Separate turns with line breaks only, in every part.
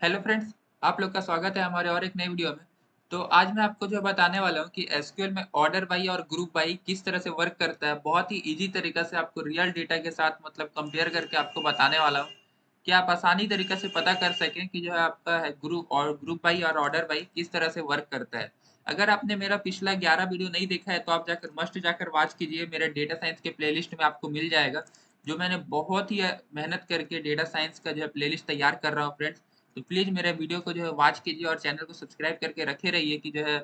Hello friends, आप लोग का स्वागत है हमारे और एक नई वीडियो में। तो आज मैं आपको जो बताने वाला हूँ कि एसक्यूएल में ऑर्डर बाई और ग्रुप बाई किस तरह से वर्क करता है। बहुत ही इजी तरीका से आपको रियल डेटा के साथ मतलब कंपेयर करके आपको बताने वाला हूँ कि आप आसानी तरीके से पता कर सकें कि जो है आपका है ग्रुप बाई और ऑर्डर बाई किस तरह से वर्क करता है। अगर आपने मेरा पिछला 11 वीडियो नहीं देखा है तो आप जाकर मस्ट जाकर वॉच कीजिए। मेरे डेटा साइंस के प्लेलिस्ट में आपको मिल जाएगा, जो मैंने बहुत ही मेहनत करके डेटा साइंस का जो है प्लेलिस्ट तैयार कर रहा हूँ फ्रेंड्स। तो प्लीज़ मेरे वीडियो को जो है वॉच कीजिए और चैनल को सब्सक्राइब करके रखे रहिए कि जो है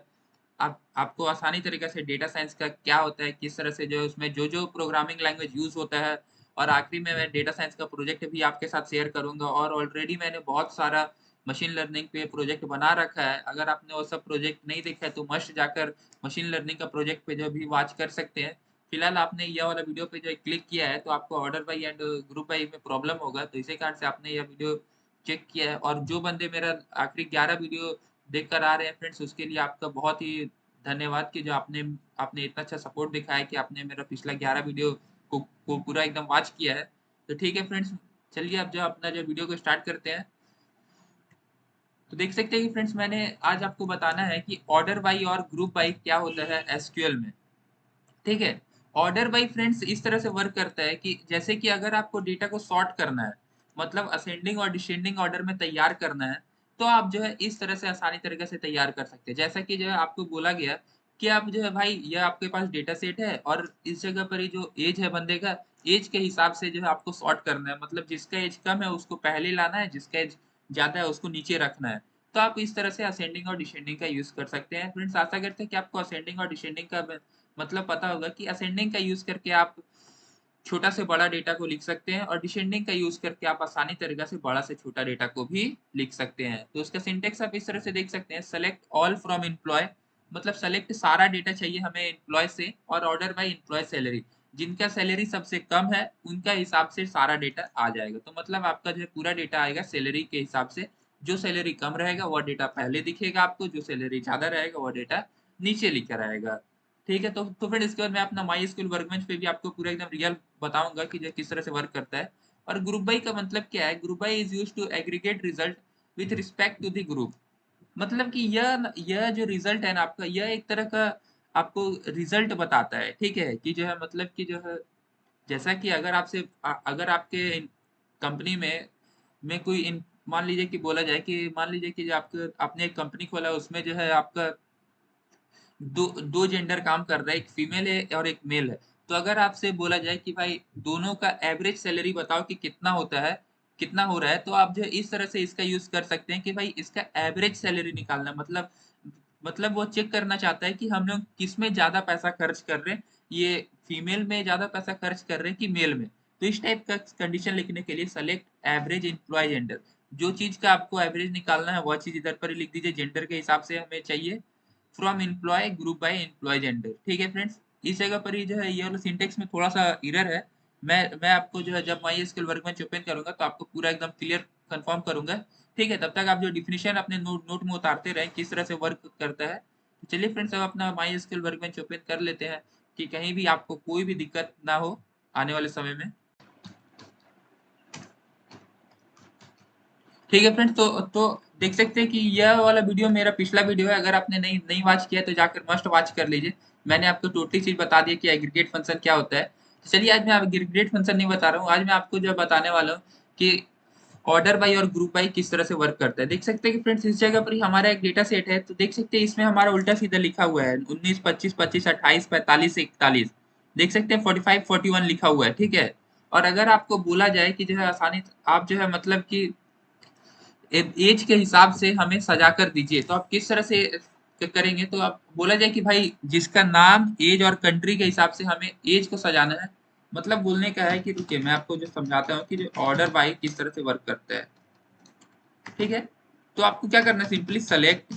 आप आपको आसानी तरीके से डेटा साइंस का क्या होता है, किस तरह से जो है उसमें जो प्रोग्रामिंग लैंग्वेज यूज़ होता है। और आखिरी में मैं डेटा साइंस का प्रोजेक्ट भी आपके साथ शेयर करूँगा और ऑलरेडी मैंने बहुत सारा मशीन लर्निंग पे प्रोजेक्ट बना रखा है। अगर आपने वो सब प्रोजेक्ट नहीं देखा है तो मस्ट जाकर मशीन लर्निंग का प्रोजेक्ट पे जो भी वॉच कर सकते हैं। फिलहाल आपने यह वाला वीडियो पे जो है क्लिक किया है तो आपको order by and group by में प्रॉब्लम होगा, तो इसी कारण से आपने यह वीडियो चेक किया है। और जो बंदे मेरा आखिरी 11 वीडियो देख कर आ रहे हैं फ्रेंड्स, उसके लिए आपका बहुत ही धन्यवाद कि जो आपने आपने इतना अच्छा सपोर्ट दिखाया कि आपने मेरा पिछला 11 वीडियो को पूरा एकदम वॉच किया है। तो ठीक है फ्रेंड्स, चलिए अब जो अपना जो वीडियो को स्टार्ट करते हैं। तो देख सकते हैं कि फ्रेंड्स मैंने आज आपको बताना है कि ऑर्डर बाई और ग्रुप बाई क्या होता है एसक्यूएल में। ठीक है। ऑर्डर बाई फ्रेंड्स इस तरह से वर्क करता है कि जैसे कि अगर आपको डेटा को सॉर्ट करना है, मतलब असेंडिंग और डिसेंडिंग ऑर्डर में तैयार करना है, तो आप जो है इस तरह से आसानी तरीके से तैयार कर सकते हैं। जैसा कि जो है आपको बोला गया कि आप जो है भाई ये आपके पास डेटा सेट है और इस जगह पर ये जो एज है बंदे का, एज के हिसाब से जो है आपको सॉर्ट करना है। मतलब जिसका एज कम है उसको पहले लाना है, जिसका एज ज्यादा है उसको नीचे रखना है। तो आप इस तरह से असेंडिंग और डिसेंडिंग का यूज कर सकते हैं। फ्रेंड्स आशा करते हैं कि आपको असेंडिंग और डिसेंडिंग का मतलब पता होगा कि असेंडिंग का यूज करके आप छोटा से बड़ा डेटा को लिख सकते हैं और डिसेंडिंग का यूज करके आप आसानी तरीके से बड़ा से छोटा डेटा को भी लिख सकते हैं। तो उसका सिंटेक्स आप इस तरह से देख सकते हैं, सेलेक्ट ऑल फ्रॉम एम्प्लॉय, मतलब सेलेक्ट सारा डेटा चाहिए हमें एम्प्लॉय से, और ऑर्डर बाय एम्प्लॉय सैलरी, जिनका सैलरी सबसे कम है उनका हिसाब से सारा डेटा आ जाएगा। तो मतलब आपका जो है पूरा डेटा आएगा सैलरी के हिसाब से। जो सैलरी कम रहेगा वह डेटा पहले दिखेगा आपको, जो सैलरी ज्यादा रहेगा वह डेटा नीचे लिखा रहेगा। ठीक है। तो फिर इसके बाद मैं अपना माई स्कूल वर्कबेंच पे भी आपको पूरा एकदम रियल बताऊंगा कि जो किस तरह से वर्क करता है। और ग्रुप बाई का मतलब क्या है? Group by is use to aggregate result with respect to the group. मतलब कि यह जो रिजल्ट है ना आपका, यह एक तरह का आपको रिजल्ट बताता है। ठीक है कि जो है मतलब कि जो है जैसा कि अगर आपके कंपनी में कोई मान लीजिए कि बोला जाए कि मान लीजिए कि जो आपके आपने एक कंपनी खोला है, उसमें जो है आपका दो दो जेंडर काम कर रहा है, एक फीमेल है और एक मेल है। तो अगर आपसे बोला जाए कि भाई दोनों का एवरेज सैलरी बताओ कि कितना होता है, कितना हो रहा है, तो आप जो है इस तरह से इसका यूज कर सकते हैं कि भाई इसका एवरेज सैलरी निकालना है। मतलब वो चेक करना चाहता है कि हम लोग किस में ज्यादा पैसा खर्च कर रहे हैं, ये फीमेल में ज्यादा पैसा खर्च कर रहे हैं कि मेल में। तो इस टाइप का कंडीशन लिखने के लिए सेलेक्ट एवरेज एम्प्लॉय जेंडर, जो चीज का आपको एवरेज निकालना है वह चीज इधर पर ही लिख दीजिए, जेंडर के हिसाब से हमें चाहिए। From employ group by employ gender. ठीक है फ्रेंड्स, इस जगह पर ही जो है ये वाला सिंटेक्स में थोड़ा सा एरर है। मैं आपको जो है जब माई स्किल वर्कबेंच ओपन करूंगा तो आपको पूरा एकदम क्लियर कंफर्म करूंगा। ठीक है, तब तक आप जो डिफिनेशन अपने नोट में उतारते रहें किस तरह से वर्क करता है। तो चलिए फ्रेंड्स, अब अपना माई स्किल वर्कबेंच ओपन कर लेते हैं कि कहीं भी आपको कोई भी दिक्कत ना हो आने वाले समय में। ठीक है फ्रेंड्स, तो देख सकते हैं कि यह वाला वीडियो मेरा पिछला वीडियो है। अगर आपने नहीं नहीं वॉच किया तो जाकर मस्ट वॉच कर लीजिए। मैंने आपको टोटली चीज बता दी कि एग्रीगेट फंक्शन क्या होता है। तो चलिए आज मैं एग्रीगेट फंक्शन नहीं बता रहा हूँ, आज मैं आपको जो बताने वाला हूँ कि ऑर्डर बाई और ग्रुप बाई किस तरह से वर्क करता है। देख सकते हैं कि फ्रेंड्स इस जगह पर ही हमारा एक डेटा सेट है। तो देख सकते हैं इसमें हमारा उल्टा सीधा लिखा हुआ है 19, 25, 25, 28, 45, 41। देख सकते हैं 45, 41 लिखा हुआ है। ठीक है। और अगर आपको बोला जाए कि जो है आसानी आप जो है मतलब कि एज के हिसाब से हमें सजा कर दीजिए, तो आप किस तरह से करेंगे? तो आप बोला जाए कि भाई जिसका नाम, एज और कंट्री के हिसाब से हमें एज को सजाना है। मतलब बोलने का है कि रुकिए मैं आपको जो समझाता हूँ कि जो ऑर्डर बाई किस तरह से वर्क करता है। ठीक है। तो आपको क्या करना है, सिंपली सेलेक्ट,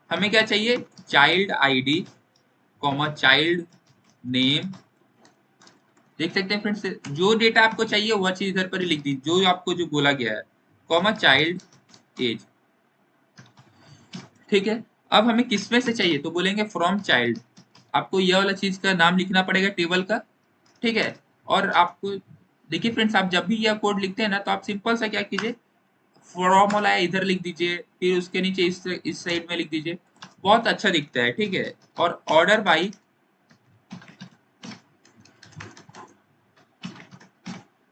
हमें क्या चाहिए, child ID comma child name. देख सकते हैं फ्रेंड्स, जो डेटा आपको चाहिए वह चीज इधर पर ही लिख दीजिए, जो आपको जो बोला गया है, कॉमा चाइल्ड एज। ठीक है। अब हमें किसमें से चाहिए, तो बोलेंगे फ्रॉम चाइल्ड। आपको यह वाला चीज का नाम लिखना पड़ेगा टेबल का। ठीक है। और आपको देखिए फ्रेंड्स, आप जब भी यह कोड लिखते हैं ना तो आप सिंपल सा क्या कीजिए, फ्रॉम वाला है इधर लिख दीजिए, फिर उसके नीचे इस साइड में लिख दीजिए, बहुत अच्छा दिखता है, ठीक है। और ऑर्डर बाई,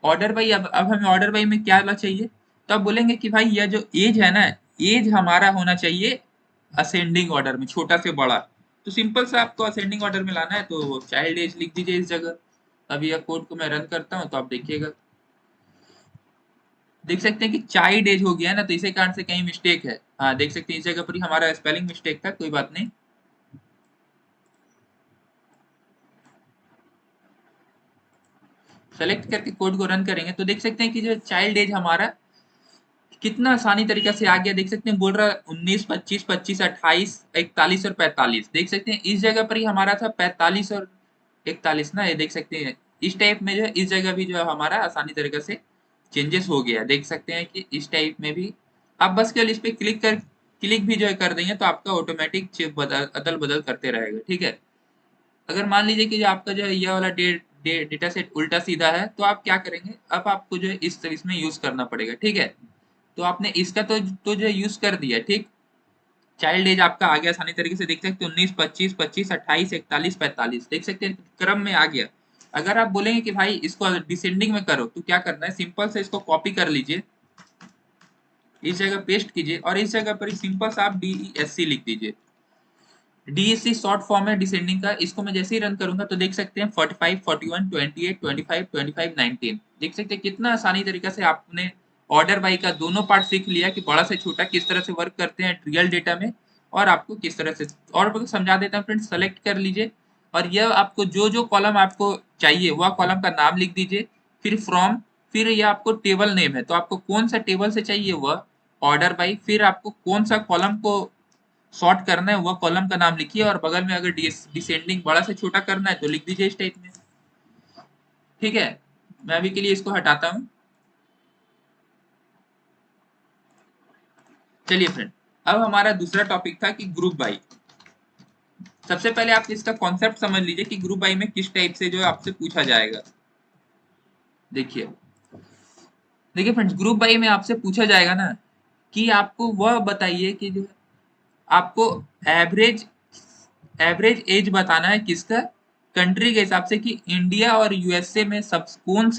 ऑर्डर बाई, अब हमें ऑर्डर बाई में क्या चाहिए, तो आप बोलेंगे कि भाई यह जो एज है ना, एज हमारा होना चाहिए असेंडिंग ऑर्डर में, छोटा से बड़ा। तो सिंपल सा आपको असेंडिंग ऑर्डर में लाना है, तो चाइल्ड एज लिख दीजिए इस जगह। अब यह कोड को मैं रन करता हूँ तो आप देखिएगा, देख सकते हैं कि चाइल्ड एज हो गया है ना, तो इसी कारण से कहीं मिस्टेक है। हाँ देख सकते हैं इस जगह पर ही हमारा स्पेलिंग मिस्टेक था, कोई बात नहीं। सेलेक्ट करके कोड को रन करेंगे तो देख सकते हैं कि जो चाइल्ड एज हमारा कितना आसानी तरीके से आ गया, देख सकते हैं बोल रहा है 19, 25, 25, 28, 41 और 45। देख सकते हैं इस जगह पर ही हमारा था 45 और 41 ना, ये देख सकते हैं इस टाइप में जो है, इस जगह भी जो है हमारा आसानी तरीके से चेंजेस हो गया। देख सकते हैं कि इस टाइप में भी आप बस केवल इस पे क्लिक भी जो है कर देंगे तो आपका ऑटोमेटिक अदल बदल करते रहेगा, ठीक है। अगर मान लीजिए कि जो आपका जो है यह वाला डेटा सेट उल्टा सीधा है, तो आप क्या करेंगे, अब आपको जो है इस इसमें यूज करना पड़ेगा, ठीक है। तो आपने इसका तो जो यूज कर दिया, ठीक। चाइल्ड एज आपका आ गया आसानी तरीके से, देख सकते हैं 19, 25, 25, 28, 41, 45, देख सकते हैं क्रम में आ गया। अगर आप बोलेंगे कि भाई इसको डिसेंडिंग में करो, तो क्या करना है, सिंपल से इसको कॉपी कर लीजिए, इस जगह पेस्ट कीजिए और इस जगह पर सिंपल सा आप DESC लिख दीजिए। DESC शॉर्ट फॉर्म है डिसेंडिंग का। इसको मैं जैसे ही रन करूंगा तो देख सकते हैं 45, 41, 28, 25, 25, 19, देख सकते हैं कितना आसानी तरीके से आपने ऑर्डर बाई का दोनों पार्ट सीख लिया कि बड़ा से छोटा किस तरह से वर्क करते हैं रियल डेटा में, और आपको किस तरह से, और समझा देता हूँ फ्रेंड्स। सेलेक्ट कर लीजिए और यह आपको जो जो कॉलम आपको चाहिए वह कॉलम का नाम लिख दीजिए, फिर फ्रॉम, फिर ये आपको टेबल नेम है तो आपको कौन सा टेबल से चाहिए वह ऑर्डर बाई, फिर आपको कौन सा कॉलम को सॉर्ट करना है वह कॉलम का नाम लिखिए, और बगल में अगर डिसेंडिंग बड़ा से छोटा करना है तो लिख दीजिए इस टाइप में, ठीक है। मैं अभी के लिए इसको हटाता हूँ। चलिए फ्रेंड, अब हमारा दूसरा टॉपिक था कि ग्रुप बाई। सबसे पहले आप इसका कॉन्सेप्ट समझ लीजिए कि ग्रुप बाई में किस टाइप से जो है आपसे पूछा जाएगा। देखिए, देखिए फ्रेंड्स, ग्रुप बाई में आपसे पूछा जाएगा ना कि आपको वह बताइए कि जो आपको एवरेज एवरेज एज बताना है किसका, कंट्री के हिसाब से, कि इंडिया और यूएसए में सब कौन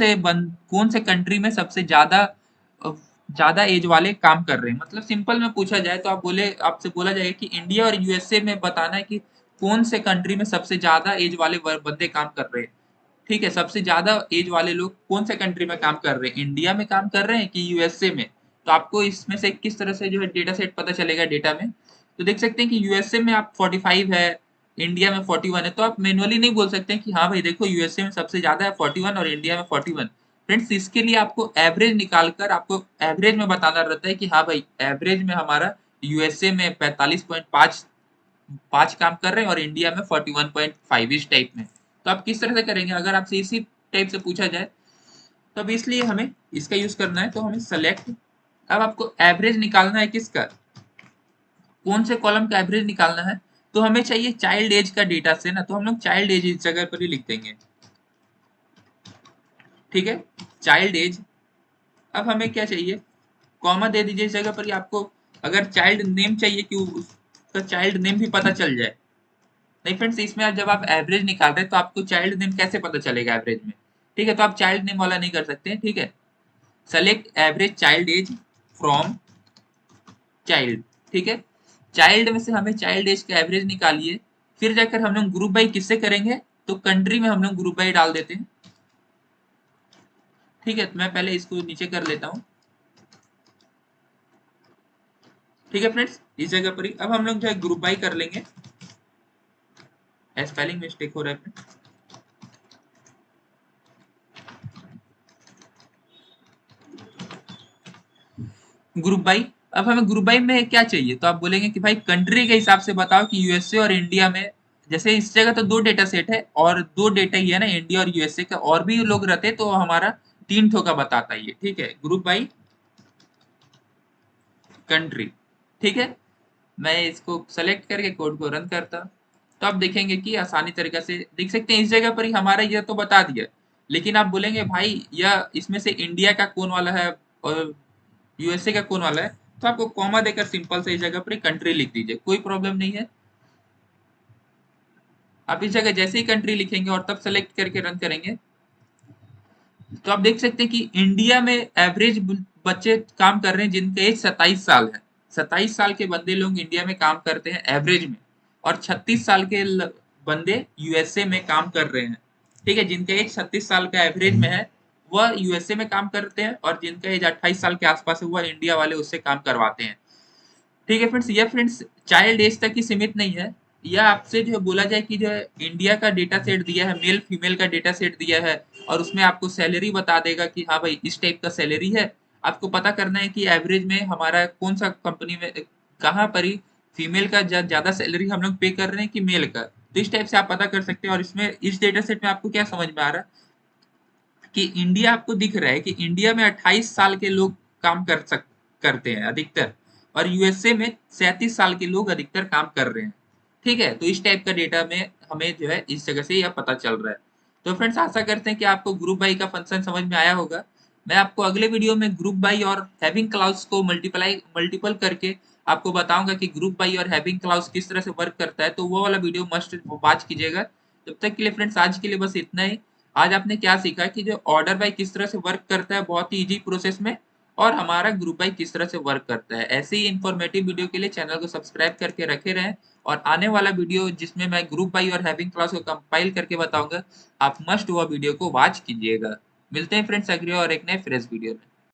से कंट्री में सबसे ज्यादा एज वाले काम कर रहे हैं। मतलब सिंपल में पूछा जाए तो आपसे बोला जाएगा कि इंडिया और यूएसए में बताना है कि कौन से कंट्री में सबसे ज्यादा एज वाले बंदे काम कर रहे हैं, ठीक है। सबसे ज्यादा एज वाले लोग कौन से कंट्री में काम कर रहे हैं, इंडिया में काम कर रहे हैं कि यूएसए में। तो आपको इसमें से किस तरह से जो है डेटा सेट पता चलेगा डेटा में, तो देख सकते हैं कि यूएसए में आप 45 है, इंडिया में 41 है, तो आप मैनुअली नहीं बोल सकते हैं कि हाँ भाई देखो यूएसए में सबसे ज्यादा है 41 और इंडिया में 41। फ्रेंड्स, इसके लिए आपको एवरेज निकाल कर आपको एवरेज में बताना रहता है कि हाँ भाई एवरेज में हमारा यूएसए में 45.5 5 काम कर रहे हैं और इंडिया में 41.5, इस टाइप में। तो आप किस तरह से करेंगे अगर आपसे इसी टाइप से पूछा जाए, तो अब इसलिए हमें इसका यूज करना है, तो हमें सेलेक्ट, अब आपको एवरेज निकालना है किसका, कौन से कॉलम का एवरेज निकालना है, तो हमें चाहिए चाइल्ड एज का डेटा से ना, तो हम लोग चाइल्ड एज इस जगह पर ही लिख देंगे, ठीक है, चाइल्ड एज। अब हमें क्या चाहिए, कॉमा दे दीजिए इस जगह पर ही आपको। अगर चाइल्ड नेम चाहिए कि उसका चाइल्ड नेम भी पता चल जाए, नहीं फ्रेंड्स, इसमें जब आप एवरेज निकाल रहे हैं तो आपको चाइल्ड नेम कैसे पता चलेगा एवरेज में, ठीक है। तो आप चाइल्ड नेम वाला नहीं कर सकते हैं, ठीक है। Select average child age from child, ठीक है। चाइल्ड में से हमें चाइल्ड एज का एवरेज निकालिए, फिर जाकर हम लोग ग्रुप बाई किससे करेंगे, तो कंट्री में हम लोग ग्रुप बाई डाल देते हैं, ठीक है। तो मैं पहले इसको नीचे कर लेता हूँ, ठीक है फ्रेंड्स, इस जगह पर ही अब हम लोग जो है ग्रुप बाई कर लेंगे। स्पेलिंग मिस्टेक हो रहा है, ग्रुप बाई। अब हमें ग्रुप बाई में क्या चाहिए, तो आप बोलेंगे कि भाई कंट्री के हिसाब से बताओ कि यूएसए और इंडिया में, जैसे इस जगह तो दो डेटा सेट है और दो डेटा ही है ना, इंडिया और यूएसए का, और भी लोग रहते तो हमारा तीन ठो का बताता ही है, ठीक है। ग्रुप बाई कंट्री, ठीक है। मैं इसको सेलेक्ट करके कोड को रन करता हूं, तो आप देखेंगे कि आसानी तरीके से देख सकते हैं इस जगह पर ही हमारा यह तो बता दिया, लेकिन आप बोलेंगे भाई यह इसमें से इंडिया का कौन वाला है, और यूएसए का कौन वाला है, तो आपको कॉमा देकर सिंपल से इस जगह पर कंट्री लिख दीजिए, कोई प्रॉब्लम नहीं है। आप इस जगह जैसे ही कंट्री लिखेंगे और तब सेलेक्ट करके रन करेंगे, तो आप देख सकते हैं कि इंडिया में एवरेज बच्चे काम कर रहे हैं जिनका एज 27 साल है। 27 साल के बंदे लोग इंडिया में काम करते हैं एवरेज में, और 36 साल के बंदे यूएसए में काम कर रहे हैं। ठीक है, जिनका एज 36 साल का एवरेज में है वह यूएसए में काम करते हैं, और जिनका एज 28 साल के आसपास है वह इंडिया वाले उससे काम करवाते हैं। ठीक है फ्रेंड्स, ये फ्रेंड्स चाइल्ड एज तक ही सीमित नहीं है। यह आपसे जो बोला जाए कि जो है इंडिया का डेटा सेट दिया है, मेल फीमेल का डेटा सेट दिया है, और उसमें आपको सैलरी बता देगा कि हाँ भाई इस टाइप का सैलरी है। आपको पता करना है कि एवरेज में हमारा कौन सा कंपनी में कहाँ पर ही फीमेल का ज्यादा सैलरी हम लोग पे कर रहे हैं कि मेल का, तो इस टाइप से आप पता कर सकते हैं। और इसमें इस डेटा सेट में आपको क्या समझ में आ रहा है कि इंडिया आपको दिख रहा है कि इंडिया में 28 साल के लोग काम करते हैं अधिकतर, और यूएसए में 37 साल के लोग अधिकतर काम कर रहे हैं। ठीक है, तो इस टाइप का डेटा में हमें जो है इस जगह से यह पता चल रहा है। तो फ्रेंड्स आशा करते हैं कि आपको ग्रुप बाई का फंक्शन समझ में आया होगा। मैं आपको अगले वीडियो में ग्रुप बाई और हैविंग क्लाउज को मल्टीपल करके आपको बताऊंगा कि ग्रुप बाई और हैविंग क्लाउज किस तरह से वर्क करता है, तो वो वाला वीडियो मस्ट वॉच कीजिएगा। तब तक के लिए फ्रेंड्स आज के लिए बस इतना ही। आज आपने क्या सीखा कि जो ऑर्डर बाई किस तरह से वर्क करता है बहुत ही इजी प्रोसेस में, और हमारा ग्रुप बाई किस तरह से वर्क करता है। ऐसे ही इंफॉर्मेटिव वीडियो के लिए चैनल को सब्सक्राइब करके रखे रहें, और आने वाला वीडियो जिसमें मैं ग्रुप बाई और हैविंग क्लास को कंपाइल करके बताऊंगा, आप मस्ट वह वीडियो को वॉच कीजिएगा। मिलते हैं फ्रेंड्स अगले और एक नए फ्रेश वीडियो में।